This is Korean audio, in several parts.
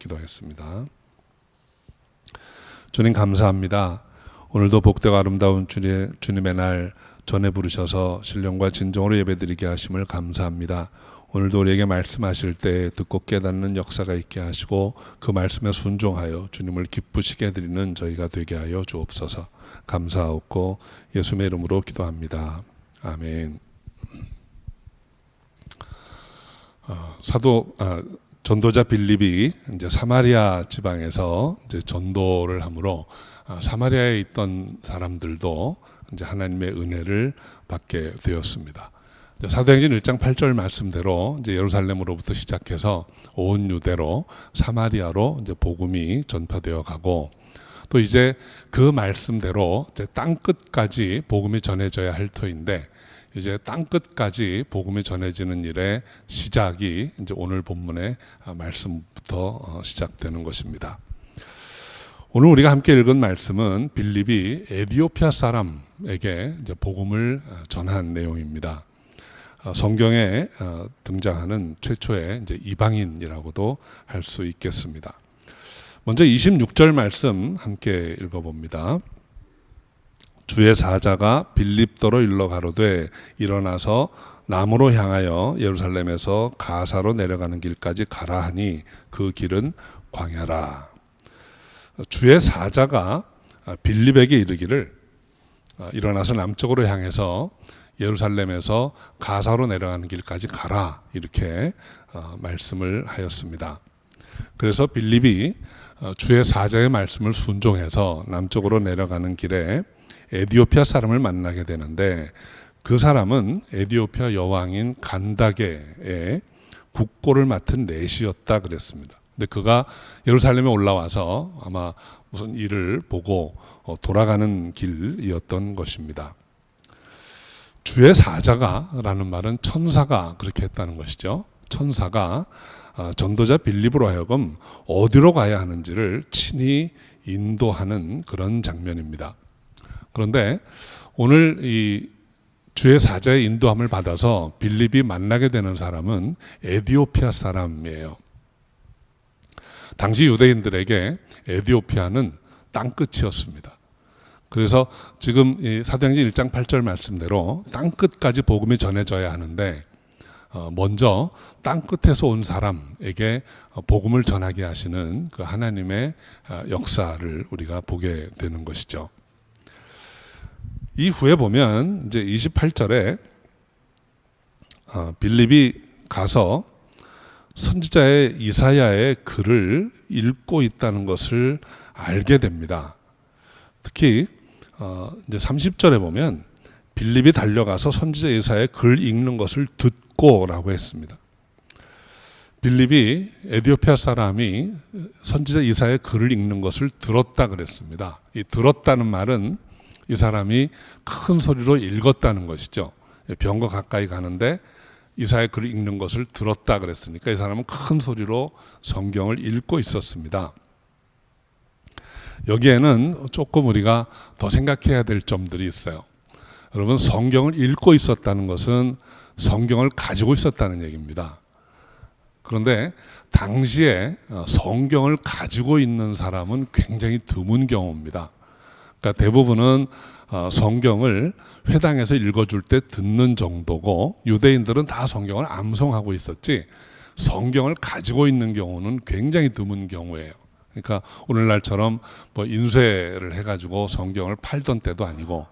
기도하겠습니다. 주님 감사합니다. 오늘도 복되고 아름다운 주님의 날 전에 부르셔서 신령과 진정으로 예배드리게 하심을 감사합니다. 오늘도 우리에게 말씀하실 때 듣고 깨닫는 역사가 있게 하시고 그 말씀에 순종하여 주님을 기쁘시게 해드리는 저희가 되게 하여 주옵소서. 감사하옵고 예수님의 이름으로 기도합니다. 아멘. 전도자 빌립이 이제 사마리아 지방에서 이제 전도를 하므로 사마리아에 있던 사람들도 이제 하나님의 은혜를 받게 되었습니다. 사도행전 1장 8절 말씀대로 이제 예루살렘으로부터 시작해서 온 유대로 사마리아로 이제 복음이 전파되어 가고, 또 이제 그 말씀대로 이제 땅 끝까지 복음이 전해져야 할 터인데, 이제 땅 끝까지 복음이 전해지는 일의 시작이 이제 오늘 본문의 말씀부터 시작되는 것입니다. 오늘 우리가 함께 읽은 말씀은 빌립이 에디오피아 사람에게 이제 복음을 전한 내용입니다. 성경에 등장하는 최초의 이제 이방인이라고도 할 수 있겠습니다. 먼저 26절 말씀 함께 읽어봅니다. 주의 사자가 빌립더로 일러 가로되 일어나서 남으로 향하여 예루살렘에서 가사로 내려가는 길까지 가라 하니 그 길은 광야라. 주의 사자가 빌립에게 이르기를 일어나서 남쪽으로 향해서 예루살렘에서 가사로 내려가는 길까지 가라, 이렇게 말씀을 하였습니다. 그래서 빌립이 주의 사자의 말씀을 순종해서 남쪽으로 내려가는 길에 에디오피아 사람을 만나게 되는데, 그 사람은 에디오피아 여왕인 간다게의 국고를 맡은 내시였다 그랬습니다. 근데 그가 예루살렘에 올라와서 아마 무슨 일을 보고 돌아가는 길이었던 것입니다. 주의 사자가라는 말은 천사가 그렇게 했다는 것이죠. 천사가 전도자 빌립으로 하여금 어디로 가야 하는지를 친히 인도하는 그런 장면입니다. 그런데 오늘 이 주의 사자의 인도함을 받아서 빌립이 만나게 되는 사람은 에디오피아 사람이에요. 당시 유대인들에게 에디오피아는 땅끝이었습니다. 그래서 지금 이 사도행전 1장 8절 말씀대로 땅끝까지 복음이 전해져야 하는데, 먼저 땅끝에서 온 사람에게 복음을 전하게 하시는 그 하나님의 역사를 우리가 보게 되는 것이죠. 이후에 보면 이제 28절에 빌립이 가서 선지자의 이사야의 글을 읽고 있다는 것을 알게 됩니다. 특히 이제 30절에 보면 빌립이 달려가서 선지자 이사야의 글 읽는 것을 듣고라고 했습니다. 빌립이 에디오피아 사람이 선지자 이사야의 글을 읽는 것을 들었다 그랬습니다. 이 들었다는 말은 이 사람이 큰 소리로 읽었다는 것이죠. 병거 가까이 가는데 이사야의 글을 읽는 것을 들었다 그랬으니까 이 사람은 큰 소리로 성경을 읽고 있었습니다. 여기에는 조금 우리가 더 생각해야 될 점들이 있어요. 여러분, 성경을 읽고 있었다는 것은 성경을 가지고 있었다는 얘기입니다. 그런데 당시에 성경을 가지고 있는 사람은 굉장히 드문 경우입니다. 그러니까 대부분은 성경을 회당에서 읽어줄 때 듣는 정도고, 유대인들은 다 성경을 암송하고 있었지 성경을 가지고 있는 경우는 굉장히 드문 경우예요. 그러니까 오늘날처럼 뭐 인쇄를 해가지고 성경을 팔던 때도 아니고,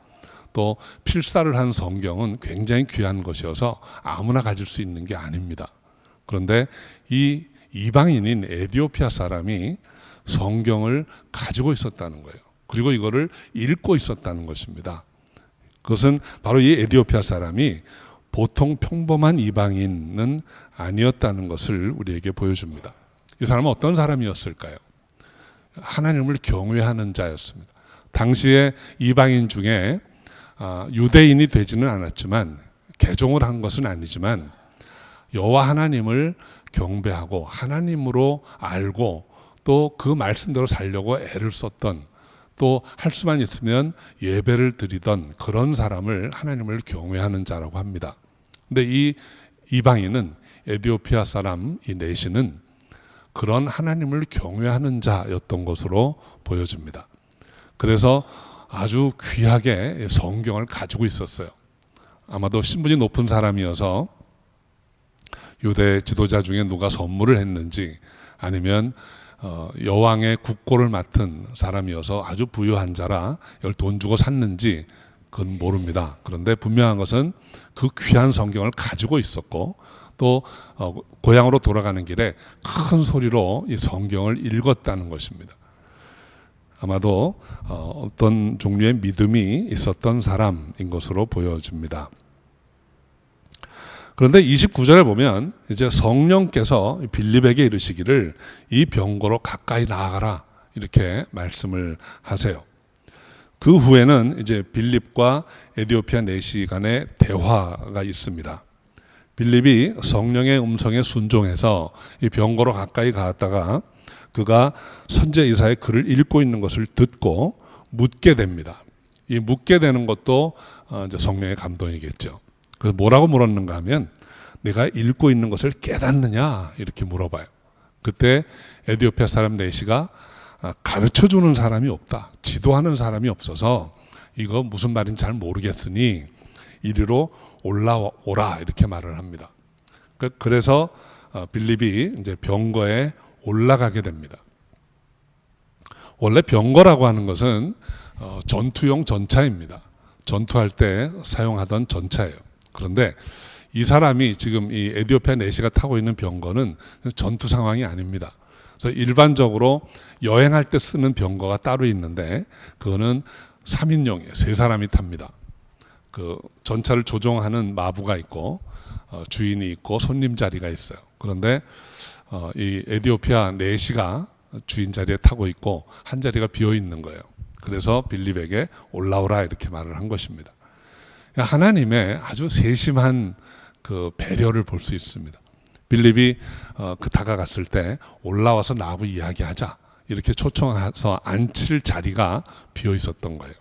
또 필사를 한 성경은 굉장히 귀한 것이어서 아무나 가질 수 있는 게 아닙니다. 그런데 이 이방인인 에디오피아 사람이 성경을 가지고 있었다는 거예요. 그리고 이거를 읽고 있었다는 것입니다. 그것은 바로 이 에디오피아 사람이 보통 평범한 이방인은 아니었다는 것을 우리에게 보여줍니다. 이 사람은 어떤 사람이었을까요? 하나님을 경외하는 자였습니다. 당시에 이방인 중에 유대인이 되지는 않았지만, 개종을 한 것은 아니지만 여호와 하나님을 경배하고 하나님으로 알고 또 그 말씀대로 살려고 애를 썼던, 또 할 수만 있으면 예배를 드리던 그런 사람을 하나님을 경외하는 자라고 합니다. 근데 이 이방인은, 에디오피아 사람 이 내시는 그런 하나님을 경외하는 자였던 것으로 보여집니다. 그래서 아주 귀하게 성경을 가지고 있었어요. 아마도 신분이 높은 사람이어서 유대 지도자 중에 누가 선물을 했는지, 아니면 여왕의 국고를 맡은 사람이어서 아주 부유한 자라 이걸 돈 주고 샀는지 그건 모릅니다. 그런데 분명한 것은 그 귀한 성경을 가지고 있었고, 또 고향으로 돌아가는 길에 큰 소리로 이 성경을 읽었다는 것입니다. 아마도 어떤 종류의 믿음이 있었던 사람인 것으로 보여집니다. 그런데 29절에 보면 이제 성령께서 빌립에게 이르시기를 이 병거로 가까이 나아가라 이렇게 말씀을 하세요. 그 후에는 이제 빌립과 에디오피아 내시 간의 대화가 있습니다. 빌립이 성령의 음성에 순종해서 이 병거로 가까이 갔다가 그가 선지 이사의 글을 읽고 있는 것을 듣고 묻게 됩니다. 이 묻게 되는 것도 이제 성령의 감동이겠죠. 그래서 뭐라고 물었는가 하면 내가 읽고 있는 것을 깨닫느냐 이렇게 물어봐요. 그때 에디오피아 사람 내시가 가르쳐주는 사람이 없다, 지도하는 사람이 없어서 이거 무슨 말인지 잘 모르겠으니 이리로 올라오라 이렇게 말을 합니다. 그래서 빌립이 이제 병거에 올라가게 됩니다. 원래 병거라고 하는 것은 전투용 전차입니다. 전투할 때 사용하던 전차예요. 그런데 이 사람이 지금 이 에디오피아 내시가 타고 있는 병거는 전투 상황이 아닙니다. 그래서 일반적으로 여행할 때 쓰는 병거가 따로 있는데 그거는 3인용이에요. 3사람이 탑니다. 그 전차를 조종하는 마부가 있고 주인이 있고 손님 자리가 있어요. 그런데 이 에디오피아 내시가 주인 자리에 타고 있고 한 자리가 비어 있는 거예요. 그래서 빌립에게 올라오라 이렇게 말을 한 것입니다. 하나님의 아주 세심한 그 배려를 볼 수 있습니다. 빌립이 그 다가갔을 때 올라와서 나하고 이야기하자 이렇게 초청해서 앉힐 자리가 비어 있었던 거예요.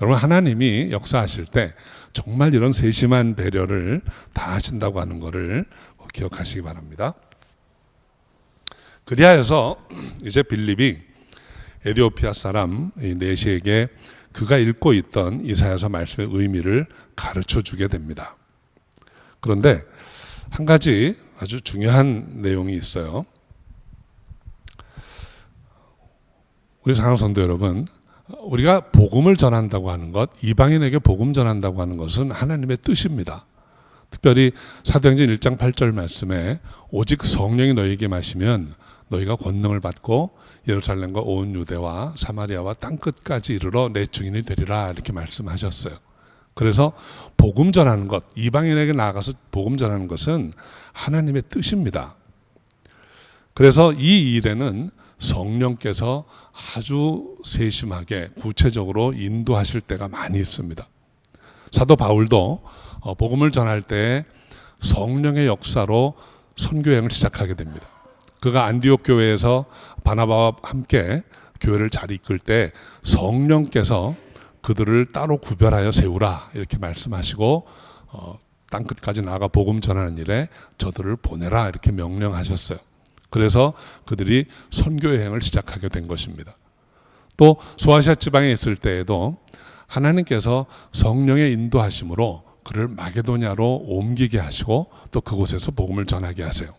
여러분, 하나님이 역사하실 때 정말 이런 세심한 배려를 다 하신다고 하는 것을 기억하시기 바랍니다. 그리하여서 이제 빌립이 에디오피아 사람 내시에게 그가 읽고 있던 이사야서 말씀의 의미를 가르쳐 주게 됩니다. 그런데 한 가지 아주 중요한 내용이 있어요. 우리 사랑하는 성도 여러분, 우리가 복음을 전한다고 하는 것, 이방인에게 복음 전한다고 하는 것은 하나님의 뜻입니다. 특별히 사도행전 1장 8절 말씀에 오직 성령이 너희에게 마시면 너희가 권능을 받고 예루살렘과 온 유대와 사마리아와 땅끝까지 이르러 내 증인이 되리라 이렇게 말씀하셨어요. 그래서 복음 전하는 것, 이방인에게 나아가서 복음 전하는 것은 하나님의 뜻입니다. 그래서 이 일에는 성령께서 아주 세심하게 구체적으로 인도하실 때가 많이 있습니다. 사도 바울도 복음을 전할 때 성령의 역사로 선교여행을 시작하게 됩니다. 그가 안디옥 교회에서 바나바와 함께 교회를 잘 이끌 때 성령께서 그들을 따로 구별하여 세우라 이렇게 말씀하시고 땅끝까지 나아가 복음 전하는 일에 저들을 보내라 이렇게 명령하셨어요. 그래서 그들이 선교여행을 시작하게 된 것입니다. 또 소아시아 지방에 있을 때에도 하나님께서 성령의 인도하심으로 그를 마게도냐로 옮기게 하시고 또 그곳에서 복음을 전하게 하세요.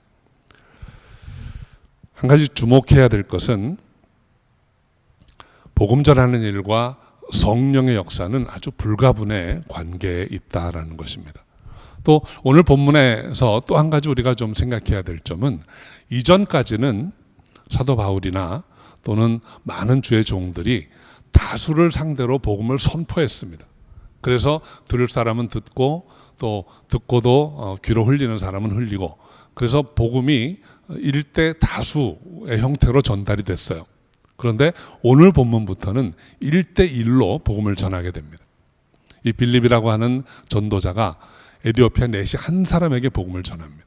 한 가지 주목해야 될 것은 복음 전하는 일과 성령의 역사는 아주 불가분의 관계에 있다라는 것입니다. 또 오늘 본문에서 또 한 가지 우리가 좀 생각해야 될 점은 이전까지는 사도 바울이나 또는 많은 주의 종들이 다수를 상대로 복음을 선포했습니다. 그래서 들을 사람은 듣고 또 듣고도 귀로 흘리는 사람은 흘리고 그래서 복음이 일대 다수의 형태로 전달이 됐어요. 그런데 오늘 본문부터는 1대1로 복음을 전하게 됩니다. 이 빌립이라고 하는 전도자가 에디오피아 내시 한 사람에게 복음을 전합니다.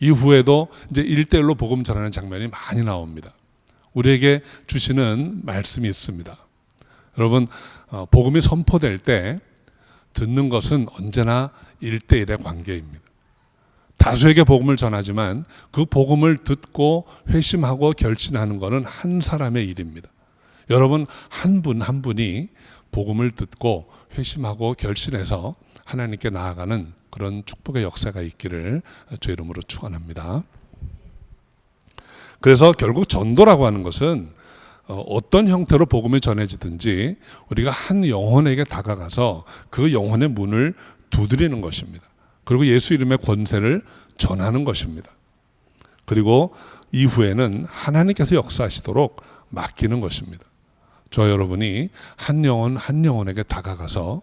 이후에도 이제 1대1로 복음 전하는 장면이 많이 나옵니다. 우리에게 주시는 말씀이 있습니다. 여러분, 복음이 선포될 때 듣는 것은 언제나 1대1의 관계입니다. 다수에게 복음을 전하지만 그 복음을 듣고 회심하고 결신하는 것은 한 사람의 일입니다. 여러분 한 분 한 분이 복음을 듣고 회심하고 결신해서 하나님께 나아가는 그런 축복의 역사가 있기를 주 이름으로 축원합니다. 그래서 결국 전도라고 하는 것은 어떤 형태로 복음이 전해지든지 우리가 한 영혼에게 다가가서 그 영혼의 문을 두드리는 것입니다. 그리고 예수 이름의 권세를 전하는 것입니다. 그리고 이후에는 하나님께서 역사하시도록 맡기는 것입니다. 저와 여러분이 한 영혼 한 영혼에게 다가가서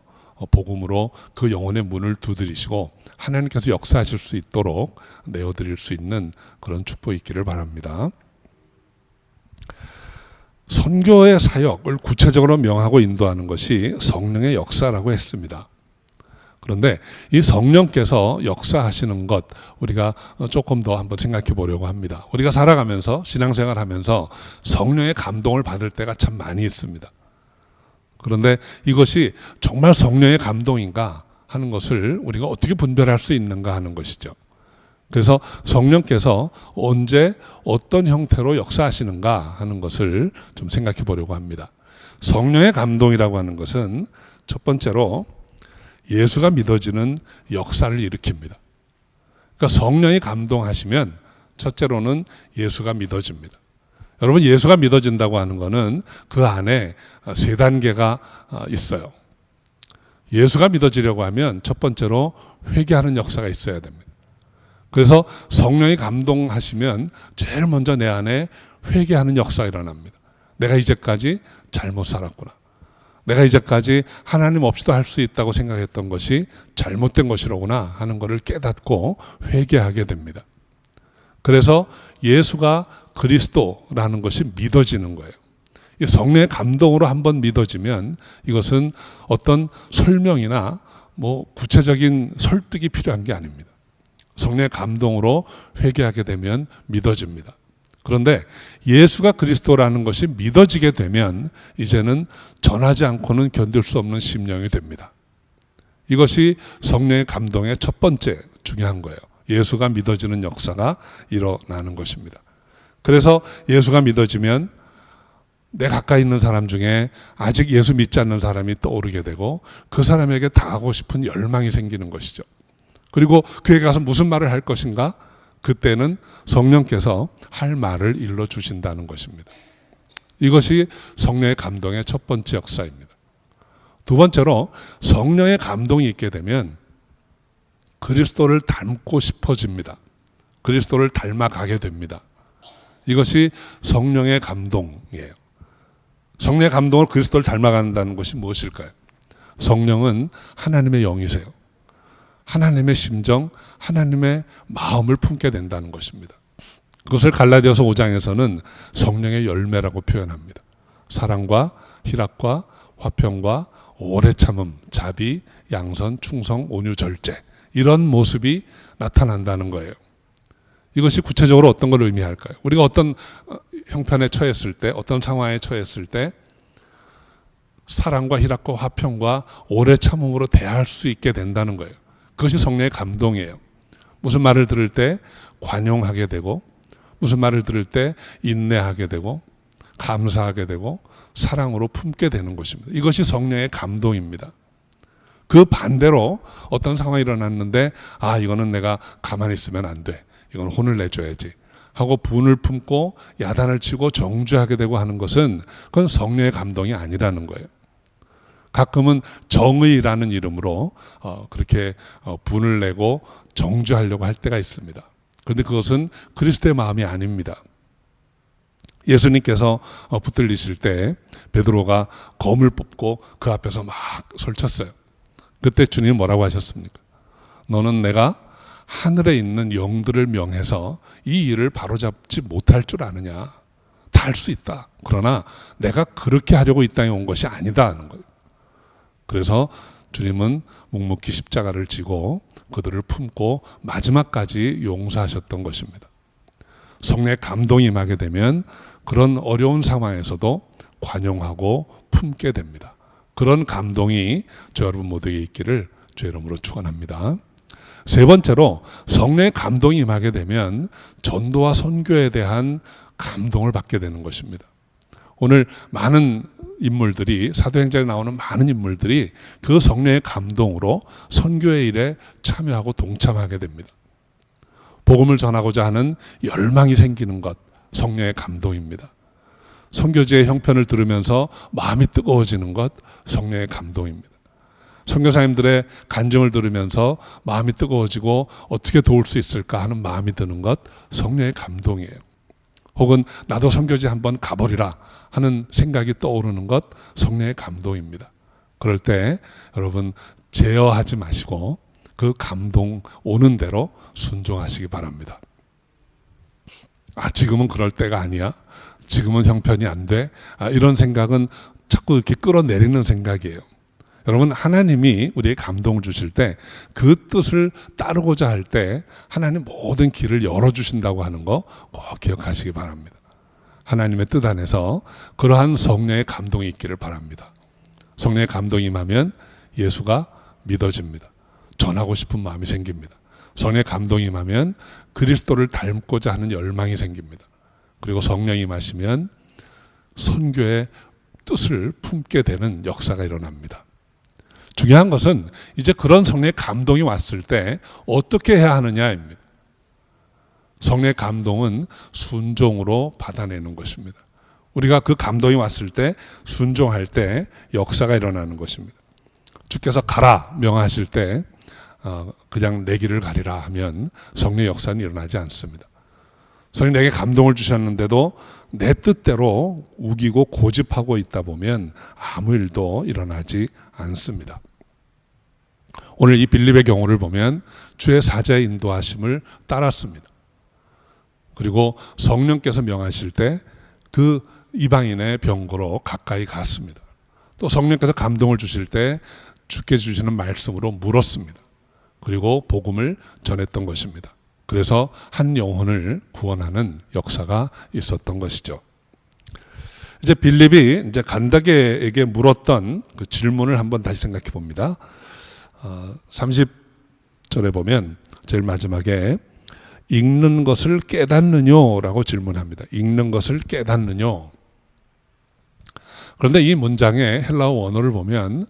복음으로 그 영혼의 문을 두드리시고 하나님께서 역사하실 수 있도록 내어드릴 수 있는 그런 축복이 있기를 바랍니다. 선교의 사역을 구체적으로 명하고 인도하는 것이 성령의 역사라고 했습니다. 그런데 이 성령께서 역사하시는 것 우리가 조금 더 한번 생각해 보려고 합니다. 우리가 살아가면서 신앙생활하면서 성령의 감동을 받을 때가 참 많이 있습니다. 그런데 이것이 정말 성령의 감동인가 하는 것을 우리가 어떻게 분별할 수 있는가 하는 것이죠. 그래서 성령께서 언제 어떤 형태로 역사하시는가 하는 것을 좀 생각해 보려고 합니다. 성령의 감동이라고 하는 것은 첫 번째로 예수가 믿어지는 역사를 일으킵니다. 그러니까 성령이 감동하시면 첫째로는 예수가 믿어집니다. 여러분 예수가 믿어진다고 하는 것은 그 안에 세 단계가 있어요. 예수가 믿어지려고 하면 첫 번째로 회개하는 역사가 있어야 됩니다. 그래서 성령이 감동하시면 제일 먼저 내 안에 회개하는 역사가 일어납니다. 내가 이제까지 잘못 살았구나. 내가 이제까지 하나님 없이도 할 수 있다고 생각했던 것이 잘못된 것이로구나 하는 것을 깨닫고 회개하게 됩니다. 그래서 예수가 그리스도라는 것이 믿어지는 거예요. 이 성령의 감동으로 한번 믿어지면 이것은 어떤 설명이나 구체적인 설득이 필요한 게 아닙니다. 성령의 감동으로 회개하게 되면 믿어집니다. 그런데 예수가 그리스도라는 것이 믿어지게 되면 이제는 전하지 않고는 견딜 수 없는 심령이 됩니다. 이것이 성령의 감동의 첫 번째 중요한 거예요. 예수가 믿어지는 역사가 일어나는 것입니다. 그래서 예수가 믿어지면 내 가까이 있는 사람 중에 아직 예수 믿지 않는 사람이 떠오르게 되고 그 사람에게 당하고 싶은 열망이 생기는 것이죠. 그리고 그에게 가서 무슨 말을 할 것인가? 그때는 성령께서 할 말을 일러 주신다는 것입니다. 이것이 성령의 감동의 첫 번째 역사입니다. 두 번째로 성령의 감동이 있게 되면 그리스도를 닮고 싶어집니다. 그리스도를 닮아가게 됩니다. 이것이 성령의 감동이에요. 성령의 감동을 그리스도를 닮아간다는 것이 무엇일까요? 성령은 하나님의 영이세요. 하나님의 심정, 하나님의 마음을 품게 된다는 것입니다. 그것을 갈라디아서 5장에서는 성령의 열매라고 표현합니다. 사랑과 희락과 화평과 오래 참음, 자비, 양선, 충성, 온유, 절제 이런 모습이 나타난다는 거예요. 이것이 구체적으로 어떤 걸 의미할까요? 우리가 어떤 형편에 처했을 때, 어떤 상황에 처했을 때 사랑과 희락과 화평과 오래 참음으로 대할 수 있게 된다는 거예요. 그것이 성령의 감동이에요. 무슨 말을 들을 때 관용하게 되고 무슨 말을 들을 때 인내하게 되고 감사하게 되고 사랑으로 품게 되는 것입니다. 이것이 성령의 감동입니다. 그 반대로 어떤 상황이 일어났는데 이거는 내가 가만히 있으면 안 돼. 이건 혼을 내줘야지 하고 분을 품고 야단을 치고 정죄하게 되고 하는 것은 그건 성령의 감동이 아니라는 거예요. 가끔은 정의라는 이름으로 그렇게 분을 내고 정죄하려고 할 때가 있습니다. 그런데 그것은 그리스도의 마음이 아닙니다. 예수님께서 붙들리실 때 베드로가 검을 뽑고 그 앞에서 막 설쳤어요. 그때 주님이 뭐라고 하셨습니까? 너는 내가 하늘에 있는 영들을 명해서 이 일을 바로잡지 못할 줄 아느냐? 다 할 수 있다. 그러나 내가 그렇게 하려고 이 땅에 온 것이 아니다 하는 거예요. 그래서 주님은 묵묵히 십자가를 지고 그들을 품고 마지막까지 용서하셨던 것입니다. 성령의 감동이 임하게 되면 그런 어려운 상황에서도 관용하고 품게 됩니다. 그런 감동이 저 여러분 모두에게 있기를 주의 이름으로 축원합니다. 세 번째로 성령의 감동이 임하게 되면 전도와 선교에 대한 감동을 받게 되는 것입니다. 오늘 많은 인물들이, 사도행전에 나오는 많은 인물들이 그 성령의 감동으로 선교의 일에 참여하고 동참하게 됩니다. 복음을 전하고자 하는 열망이 생기는 것, 성령의 감동입니다. 선교지의 형편을 들으면서 마음이 뜨거워지는 것, 성령의 감동입니다. 선교사님들의 간증을 들으면서 마음이 뜨거워지고 어떻게 도울 수 있을까 하는 마음이 드는 것, 성령의 감동이에요. 혹은 나도 선교지 한번 가버리라 하는 생각이 떠오르는 것, 성령의 감동입니다. 그럴 때 여러분 제어하지 마시고 그 감동 오는 대로 순종하시기 바랍니다. 지금은 그럴 때가 아니야. 지금은 형편이 안 돼. 이런 생각은 자꾸 이렇게 끌어내리는 생각이에요. 여러분, 하나님이 우리에게 감동을 주실 때 그 뜻을 따르고자 할 때 하나님 모든 길을 열어주신다고 하는 거 꼭 기억하시기 바랍니다. 하나님의 뜻 안에서 그러한 성령의 감동이 있기를 바랍니다. 성령의 감동이 임하면 예수가 믿어집니다. 전하고 싶은 마음이 생깁니다. 성령의 감동이 임하면 그리스도를 닮고자 하는 열망이 생깁니다. 그리고 성령이 임하시면 선교의 뜻을 품게 되는 역사가 일어납니다. 중요한 것은 이제 그런 성령의 감동이 왔을 때 어떻게 해야 하느냐입니다. 성령의 감동은 순종으로 받아내는 것입니다. 우리가 그 감동이 왔을 때 순종할 때 역사가 일어나는 것입니다. 주께서 가라 명하실 때 그냥 내 길을 가리라 하면 성령의 역사는 일어나지 않습니다. 성령이 내게 감동을 주셨는데도 내 뜻대로 우기고 고집하고 있다 보면 아무 일도 일어나지 않습니다. 오늘 이 빌립의 경우를 보면 주의 사자의 인도하심을 따랐습니다. 그리고 성령께서 명하실 때 그 이방인의 병고로 가까이 갔습니다. 또 성령께서 감동을 주실 때 주께 주시는 말씀으로 물었습니다. 그리고 복음을 전했던 것입니다. 그래서 한 영혼을 구원하는 역사가 있었던 것이죠. 이제 빌립이 이제 간다게에게 물었던 그 질문을 한번 다시 생각해 봅니다. 30절에 보면 제일 마지막에 읽는 것을 깨닫느냐라고 질문합니다. 읽는 것을 깨닫느냐. 그런데 이 문장의 헬라어 원어를 보면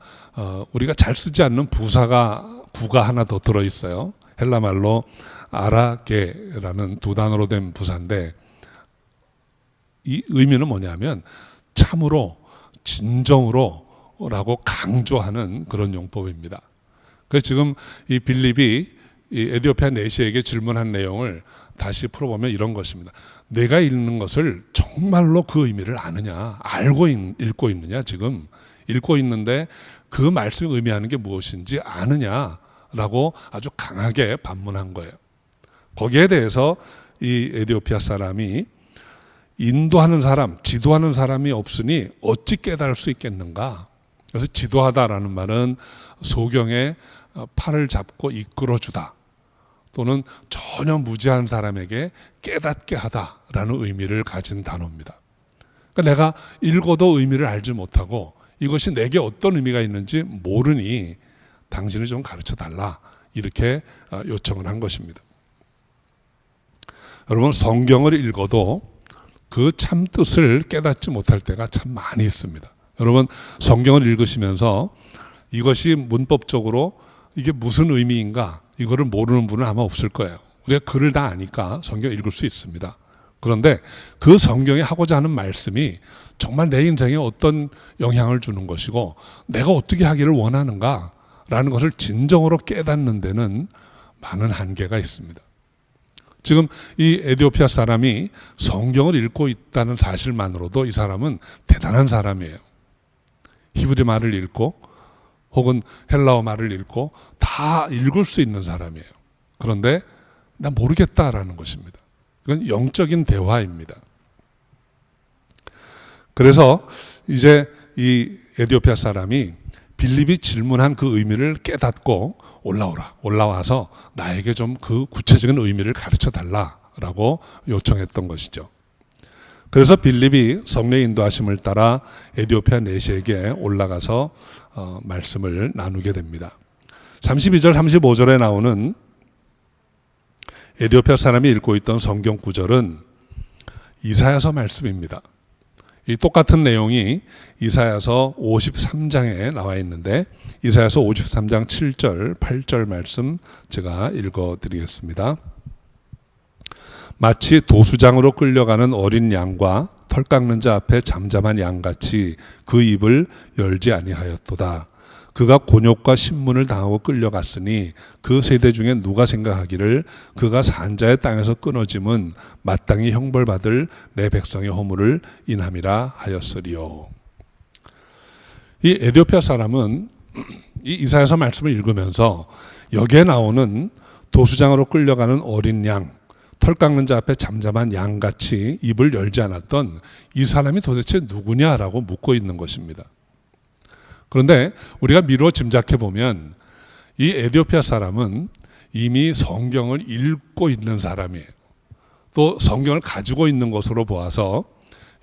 우리가 잘 쓰지 않는 구가 하나 더 들어있어요. 헬라말로 아라게라는 두 단어로 된 부사인데 이 의미는 뭐냐면 참으로, 진정으로 라고 강조하는 그런 용법입니다. 그래서 지금 이 빌립이 이 에디오피아 내시에게 질문한 내용을 다시 풀어보면 이런 것입니다. 내가 읽는 것을 정말로 그 의미를 아느냐, 알고 읽고 있느냐, 지금 읽고 있는데 그 말씀이 의미하는 게 무엇인지 아느냐라고 아주 강하게 반문한 거예요. 거기에 대해서 이 에디오피아 사람이 인도하는 사람, 지도하는 사람이 없으니 어찌 깨달을 수 있겠는가? 그래서 지도하다라는 말은 소경의 팔을 잡고 이끌어주다, 또는 전혀 무지한 사람에게 깨닫게 하다라는 의미를 가진 단어입니다. 그러니까 내가 읽어도 의미를 알지 못하고 이것이 내게 어떤 의미가 있는지 모르니 당신이 좀 가르쳐 달라, 이렇게 요청을 한 것입니다. 여러분, 성경을 읽어도 그 참 뜻을 깨닫지 못할 때가 참 많이 있습니다. 여러분, 성경을 읽으시면서 이것이 문법적으로 이게 무슨 의미인가, 이거를 모르는 분은 아마 없을 거예요. 우리가 글을 다 아니까 성경 읽을 수 있습니다. 그런데 그 성경이 하고자 하는 말씀이 정말 내 인생에 어떤 영향을 주는 것이고 내가 어떻게 하기를 원하는가라는 것을 진정으로 깨닫는 데는 많은 한계가 있습니다. 지금 이 에디오피아 사람이 성경을 읽고 있다는 사실만으로도 이 사람은 대단한 사람이에요. 히브리 말을 읽고 혹은 헬라어 말을 읽고 다 읽을 수 있는 사람이에요. 그런데 나 모르겠다라는 것입니다. 이건 영적인 대화입니다. 그래서 이제 이 에디오피아 사람이 빌립이 질문한 그 의미를 깨닫고 올라와서 나에게 좀 그 구체적인 의미를 가르쳐 달라라고 요청했던 것이죠. 그래서 빌립이 성령의 인도하심을 따라 에디오피아 내시에게 올라가서 말씀을 나누게 됩니다. 32절 35절에 나오는 에디오피아 사람이 읽고 있던 성경 구절은 이사야서 말씀입니다. 이 똑같은 내용이 이사야서 53장에 나와 있는데 이사야서 53장 7절, 8절 말씀 제가 읽어드리겠습니다. 마치 도수장으로 끌려가는 어린 양과 털 깎는 자 앞에 잠잠한 양같이 그 입을 열지 아니하였도다. 그가 곤욕과 신문을 당하고 끌려갔으니 그 세대 중에 누가 생각하기를 그가 산자의 땅에서 끊어짐은 마땅히 형벌받을 내 백성의 허물을 인함이라 하였으리요. 이 에디오피아 사람은 이 이사야서 말씀을 읽으면서 여기에 나오는 도수장으로 끌려가는 어린 양, 털 깎는 자 앞에 잠잠한 양같이 입을 열지 않았던 이 사람이 도대체 누구냐라고 묻고 있는 것입니다. 그런데 우리가 미루어 짐작해 보면 이 에디오피아 사람은 이미 성경을 읽고 있는 사람이에요. 또 성경을 가지고 있는 것으로 보아서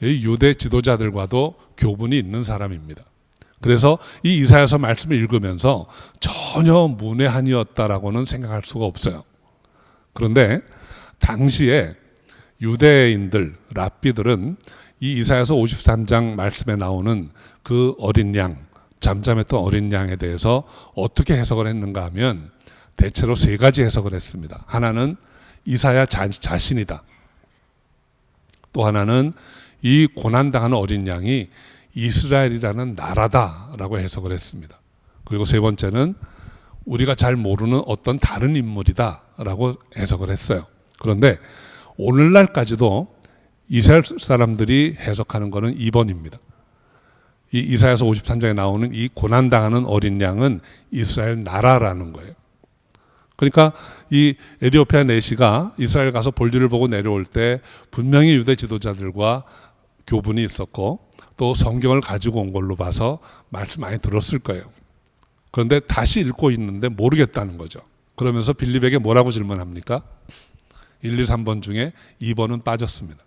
유대 지도자들과도 교분이 있는 사람입니다. 그래서 이 이사야서 말씀을 읽으면서 전혀 문외한이었다라고는 생각할 수가 없어요. 그런데 당시에 유대인들, 랍비들은 이 이사야서 53장 말씀에 나오는 그 어린 양, 잠잠했던 어린 양에 대해서 어떻게 해석을 했는가 하면 대체로 세 가지 해석을 했습니다. 하나는 이사야 자신이다. 또 하나는 이 고난당하는 어린 양이 이스라엘이라는 나라다라고 해석을 했습니다. 그리고 세 번째는 우리가 잘 모르는 어떤 다른 인물이다라고 해석을 했어요. 그런데 오늘날까지도 이스라엘 사람들이 해석하는 것은 2번입니다. 이 이사야서 53장에 나오는 이 고난당하는 어린 양은 이스라엘 나라라는 거예요. 그러니까 이 에디오피아 내시가 이스라엘 가서 볼일을 보고 내려올 때 분명히 유대 지도자들과 교분이 있었고 또 성경을 가지고 온 걸로 봐서 말씀 많이 들었을 거예요. 그런데 다시 읽고 있는데 모르겠다는 거죠. 그러면서 빌립에게 뭐라고 질문합니까? 1, 2, 3번 중에 2번은 빠졌습니다.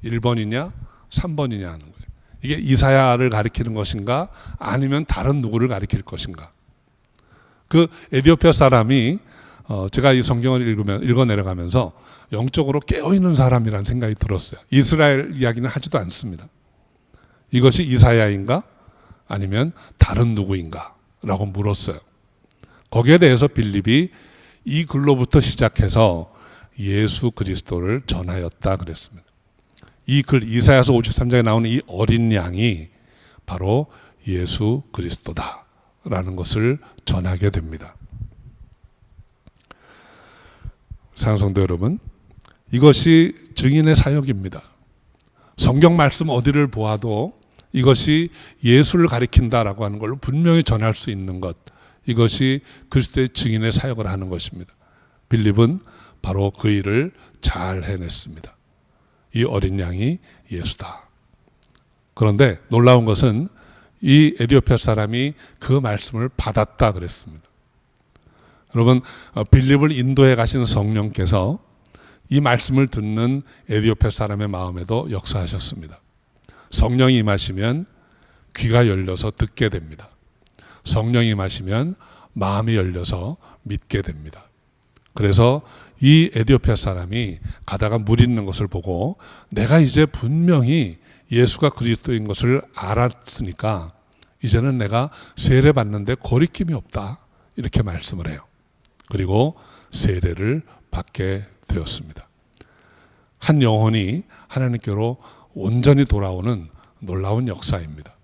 1번이냐 3번이냐 하는 거예요. 이게 이사야를 가리키는 것인가 아니면 다른 누구를 가리킬 것인가. 그 에디오피아 사람이 제가 이 성경을 읽어 내려가면서 영적으로 깨어있는 사람이라는 생각이 들었어요. 이스라엘 이야기는 하지도 않습니다. 이것이 이사야인가 아니면 다른 누구인가 라고 물었어요. 거기에 대해서 빌립이 이 글로부터 시작해서 예수 그리스도를 전하였다 그랬습니다. 이 글 이사야서 53장에 나오는 이 어린 양이 바로 예수 그리스도다라는 것을 전하게 됩니다. 사랑하는 성도 여러분, 이것이 증인의 사역입니다. 성경 말씀 어디를 보아도 이것이 예수를 가리킨다라고 하는 걸 분명히 전할 수 있는 것, 이것이 그리스도의 증인의 사역을 하는 것입니다. 빌립은 바로 그 일을 잘 해냈습니다. 이 어린 양이 예수다. 그런데 놀라운 것은 이 에디오피아 사람이 그 말씀을 받았다 그랬습니다. 여러분, 빌립을 인도해 가신 성령께서 이 말씀을 듣는 에디오피아 사람의 마음에도 역사하셨습니다. 성령이 임하시면 귀가 열려서 듣게 됩니다. 성령이 임하시면 마음이 열려서 믿게 됩니다. 그래서 이 에디오피아 사람이 가다가 물 있는 것을 보고 내가 이제 분명히 예수가 그리스도인 것을 알았으니까 이제는 내가 세례 받는데 거리낌이 없다. 이렇게 말씀을 해요. 그리고 세례를 받게 되었습니다. 한 영혼이 하나님께로 온전히 돌아오는 놀라운 역사입니다.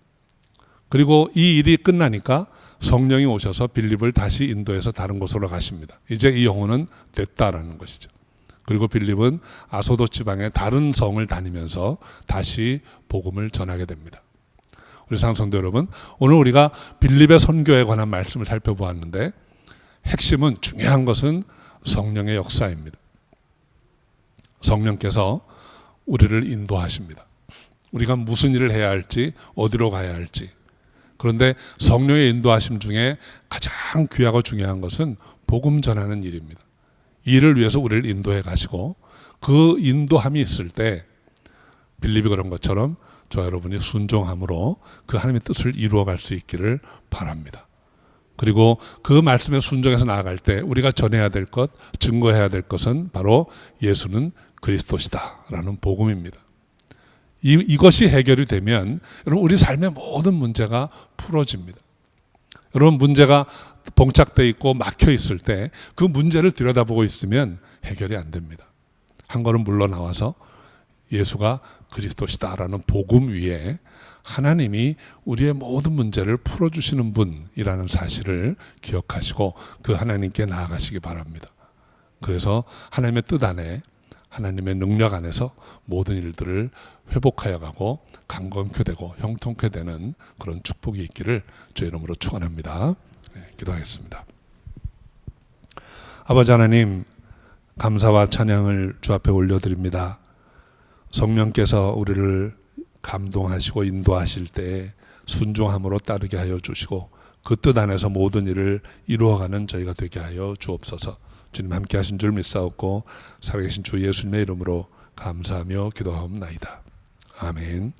그리고 이 일이 끝나니까 성령이 오셔서 빌립을 다시 인도해서 다른 곳으로 가십니다. 이제 이 영혼은 됐다라는 것이죠. 그리고 빌립은 아소도 지방의 다른 성을 다니면서 다시 복음을 전하게 됩니다. 우리 사랑하는 성도 여러분, 오늘 우리가 빌립의 선교에 관한 말씀을 살펴보았는데 핵심은 중요한 것은 성령의 역사입니다. 성령께서 우리를 인도하십니다. 우리가 무슨 일을 해야 할지, 어디로 가야 할지. 그런데 성령의 인도하심 중에 가장 귀하고 중요한 것은 복음 전하는 일입니다. 이 일을 위해서 우리를 인도해 가시고 그 인도함이 있을 때 빌립이 그런 것처럼 저와 여러분이 순종함으로 그 하나님의 뜻을 이루어 갈 수 있기를 바랍니다. 그리고 그 말씀에 순종해서 나아갈 때 우리가 전해야 될 것, 증거해야 될 것은 바로 예수는 그리스도시다라는 복음입니다. 이것이 해결이 되면 여러분 우리 삶의 모든 문제가 풀어집니다. 여러분 문제가 봉착돼 있고 막혀 있을 때 그 문제를 들여다보고 있으면 해결이 안 됩니다. 한 걸음 물러나와서 예수가 그리스도시다라는 복음 위에 하나님이 우리의 모든 문제를 풀어주시는 분이라는 사실을 기억하시고 그 하나님께 나아가시기 바랍니다. 그래서 하나님의 뜻 안에 하나님의 능력 안에서 모든 일들을 회복하여 가고 강건케 되고 형통케 되는 그런 축복이 있기를 주의 이름으로 축원합니다. 기도하겠습니다. 아버지 하나님, 감사와 찬양을 주 앞에 올려드립니다. 성령께서 우리를 감동하시고 인도하실 때 순종함으로 따르게 하여 주시고 그 뜻 안에서 모든 일을 이루어가는 저희가 되게 하여 주옵소서. 주님 함께 하신 줄 믿사옵고 살아계신 주 예수님의 이름으로 감사하며 기도하옵나이다. 아멘.